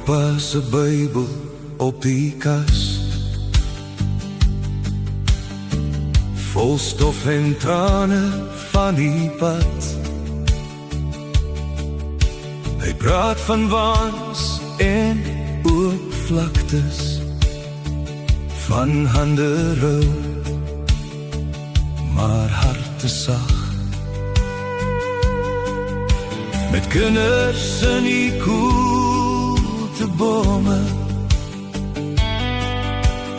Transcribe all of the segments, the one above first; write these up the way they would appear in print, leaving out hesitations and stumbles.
Oupa se Bybel op die kas, vol stof en trane van die pad. Hy praat van waans en oopvlaktes, van hande rou, maar harte sag. Met kinders in die koelte bome,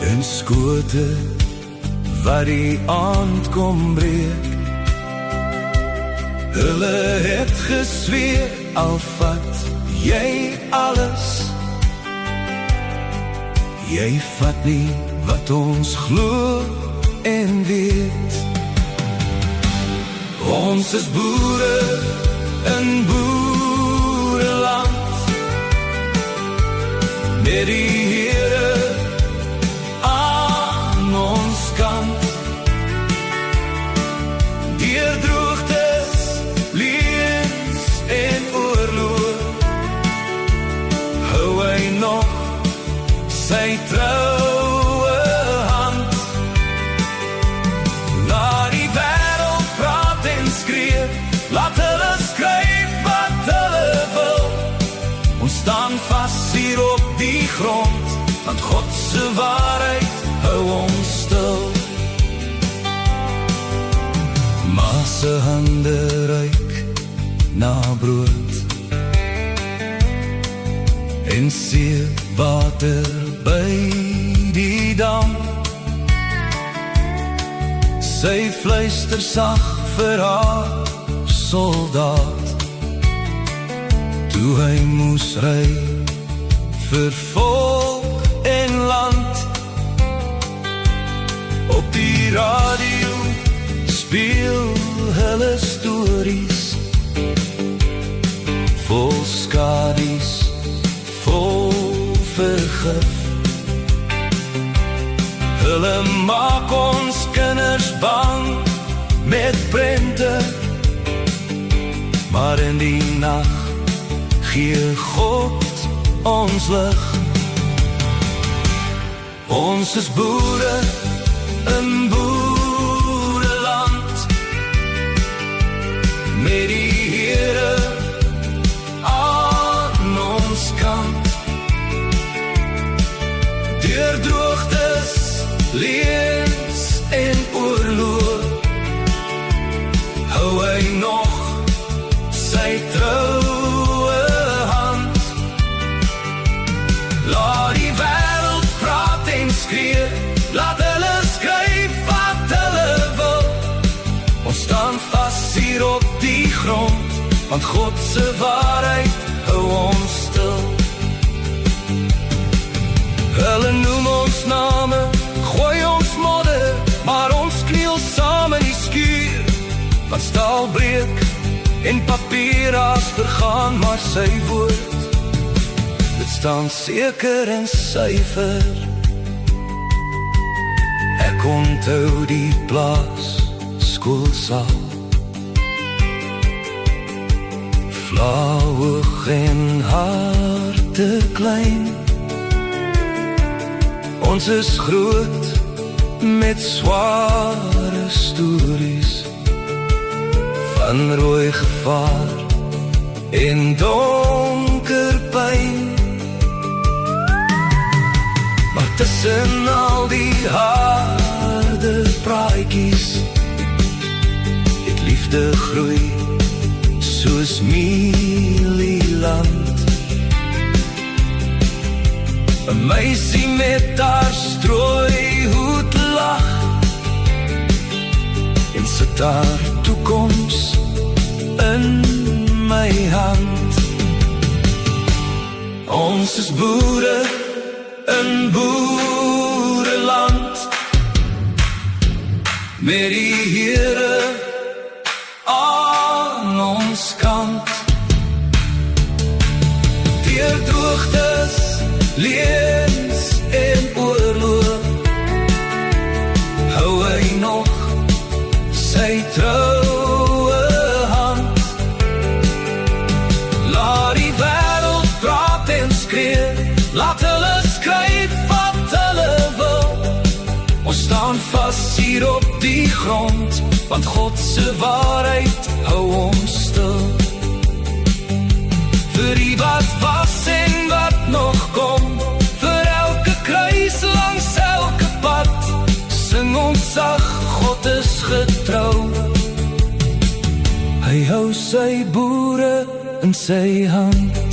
en skote wat die aand kom breek. Hulle het gesweer, al vat jy alles, jy vat nie wat ons glo en weet. Ons is boere in boereland, met die Here aan ons kant. Deur droogtes, leens en oorlog, hou hy nog sy troue hand. Laat die wêreld praat en skree, laat hulle skryf wat hulle wil. Ons staan vast hier op die grond, want God se waarheid hou ons stil. Ma se hande ruik na brood, en see water by die dam. Sy fluister sag vir haar soldaat, toe hy moes ry vir volk en land. Op die radio speel hulle stories, vol skadies, vol vergif. Hulle maak ons kinders bang met prente, maar in die nag gee God ons lig. Ons is boere in boereland, met die Here aan ons kant. Deur droogtes, leens en oorlog, hou hy nog sy troue hand. Laat die wêreld praat en skree, laat hulle skryf wat hulle wil. Ons staan vast hier op die grond, want God se waarheid hou ons stil. Hulle noem ons name, gooi ons modder, maar ons kniel saam in die skuur. Want staal breek en papier as vergaan, maar sy woord, dit staan seker en suiwer. Ek onthou die plaas skoolsaal, flauwig en harte klein. Ons is groot met sware stories, van rooi gevaar en donker pyn. Maar tussen al die harde praatjies, het liefde groei soos mielieland. 'n meisie met haar strooihoed lag, en sit haar toekoms in my hand. Ons is boere in boereland, met die Here aan ons kant. Deur droogtes, leens en oorlog, hou hy nog sy troue hand. Laat die wêreld praat en skree, hier op die grond, want God se waarheid hou ons stil. Vir die wat was en wat nog kom, vir elke kruis langs elke pad, sing ons sag, God is getrou. Hy hou sy boere in sy hand.